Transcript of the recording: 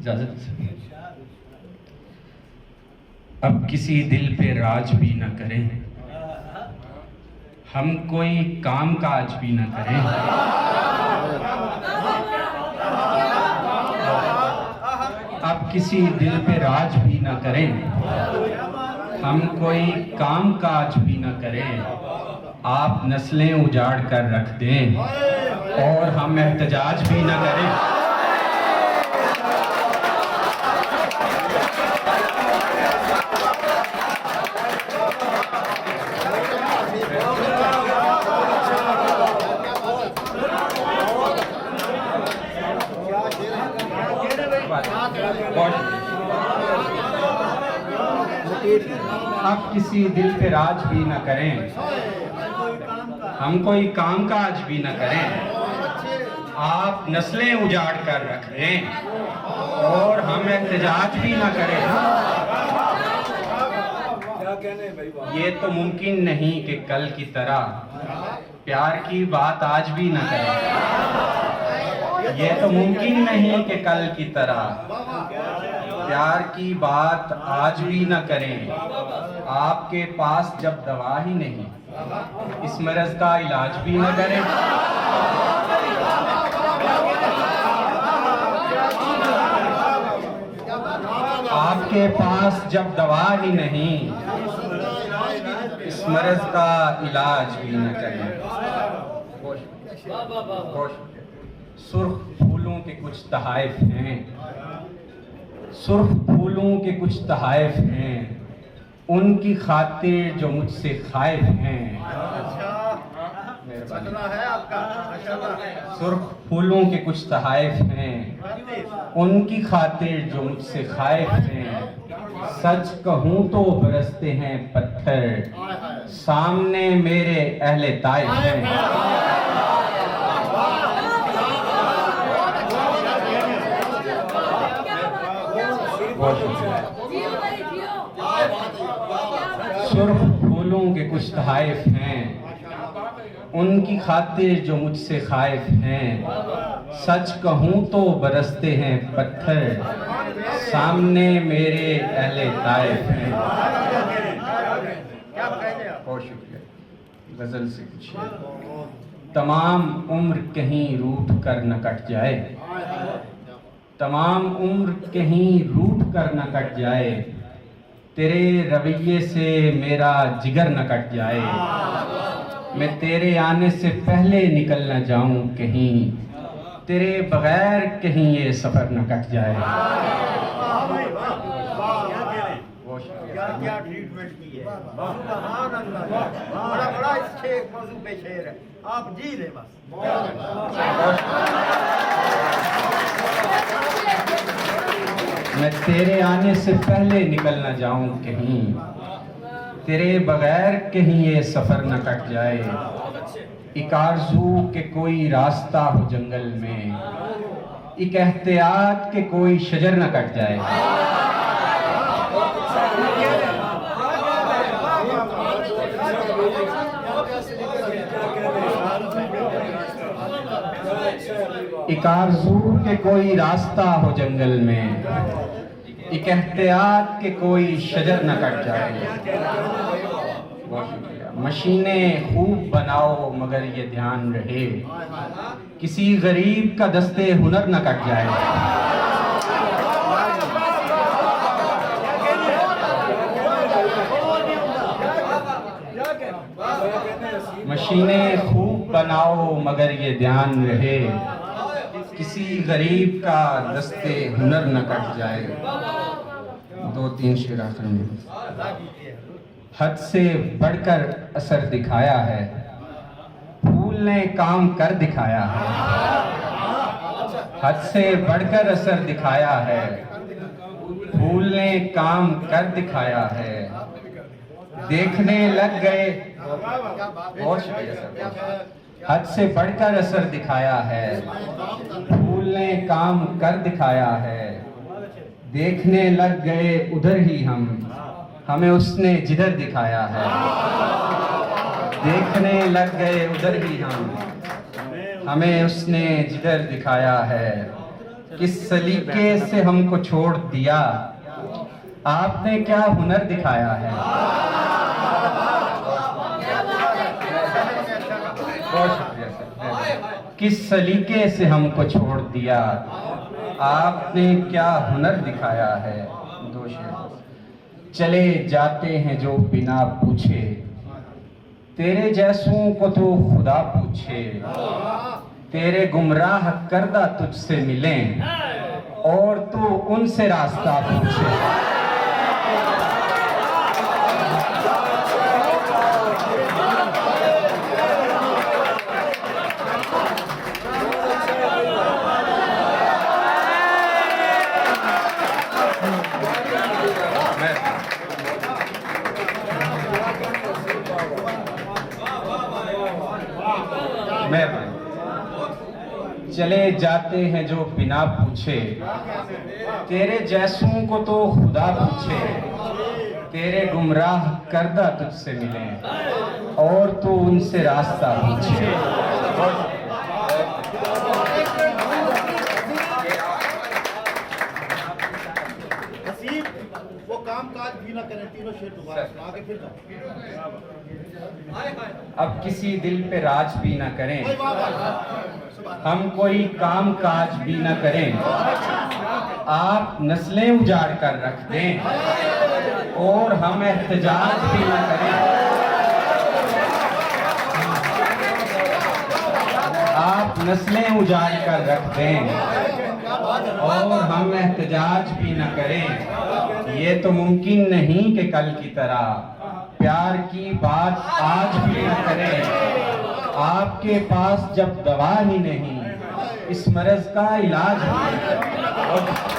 इजाजत। अब किसी दिल पे राज भी न करें, हम कोई काम काज भी न करें। अब किसी दिल पे राज भी न करें, हम कोई काम काज भी न करें। आप नस्लें उजाड़ कर रख दें और हम एहतजाज भी न करें। आप किसी दिल पे राज भी न करें, हम कोई काम काज भी न करें। आप नस्लें उजाड़ कर रख दें और हम एहतजाज भी न करें। ये तो मुमकिन नहीं कि कल की तरह प्यार की बात आज भी न करें। ये तो मुमकिन नहीं कि कल की तरह प्यार की बात आज भी न करें। आपके पास जब दवा ही नहीं, इस मर्ज का इलाज भी न करें। आपके पास जब दवा ही नहीं, इस मर्ज का इलाज भी न करें। सुर्ख फूलों के कुछ तहाइफ हैं, सुर्ख फूलों के कुछ तहाइफ हैं, उनकी खातिर जो मुझसे खाइफ हैं। सुर्ख फूलों के कुछ तहाइफ हैं, उनकी खातिर जो मुझसे खाइफ हैं। सच कहूँ तो बरसते हैं पत्थर, सामने मेरे अहले ताइफ हैं। सुर्ख फूलों के कुछ तहाइफ हैं, उनकी खातिर जो मुझसे खाइफ हैं। सच कहूँ तो बरसते हैं पत्थर, सामने मेरे अहले ताइफ हैं। बहुत शुक्रिया। गजल से कुछ तमाम उम्र कहीं रूठ कर न कट जाए, तमाम उम्र कहीं रूठ कर न कट जाए। तेरे रवैये से मेरा जिगर न कट जाए, मैं तेरे आने से पहले निकल न जाऊं कहीं, तेरे बगैर कहीं ये सफर न कट जाए। क्या ट्रीटमेंट की है, बड़ा बड़ा अच्छे मौजू पे शेर है, आप जी ले बस। मैं तेरे आने से पहले निकल न जाऊं कहीं, तेरे बगैर कहीं ये सफर न कट जाए। एक आरज़ू के कोई रास्ता हो जंगल में, एक एहतियात के कोई शजर न कट जाए। एक आरज़ू के कोई रास्ता हो जंगल में, एक एहतियात के कोई शजर न कट जाए। मशीनें खूब बनाओ मगर ये ध्यान रहे, किसी गरीब का दस्ते हुनर न कट जाए। मशीनें खूब बनाओ मगर ये ध्यान रहे, किसी गरीब का दस्ते हुनर न कट जाए। दो तीन शेर आखिर में। हद से बढ़कर असर दिखाया है, फूल ने काम कर दिखाया है। हद से बढ़कर असर दिखाया है, फूल ने काम कर दिखाया है। देखने लग गए, बहुत शुक्रिया सर। हद से बढ़कर असर दिखाया है, फूल ने काम कर दिखाया है। देखने लग गए उधर ही हम, हमें उसने जिधर दिखाया है। देखने लग गए उधर ही हम, हमें उसने जिधर दिखाया है। किस सलीके से हमको छोड़ दिया, आपने क्या हुनर दिखाया है। बहुत शुक्रिया सर। किस सलीके से हमको छोड़ दिया, आपने क्या हुनर दिखाया है। दो शेर। चले जाते हैं जो बिना पूछे, तेरे जैसों को तो खुदा पूछे। तेरे गुमराह करदा तुझसे मिलें और तू उनसे रास्ता पूछे। चले जाते हैं जो बिना पूछे, तेरे जैसों को तो खुदा पूछे। तेरे गुमराह करदा तुझसे मिले और तू उनसे रास्ता पूछे। वो काम काज भी ना करें, तीनों शेर दोबारा सुना के फिर अब किसी दिल पे राज भी ना करें, हम कोई काम काज भी ना करें। आप नस्लें उजाड़ कर रख दें और हम एहतजाज भी ना करें। आप नस्लें उजाड़ कर रख दें और हम एहतजाज भी ना करें। ये तो मुमकिन नहीं कि कल की तरह प्यार की बात आज भी न करें। आपके पास जब दवा ही नहीं, इस मर्ज का इलाज भी नहीं।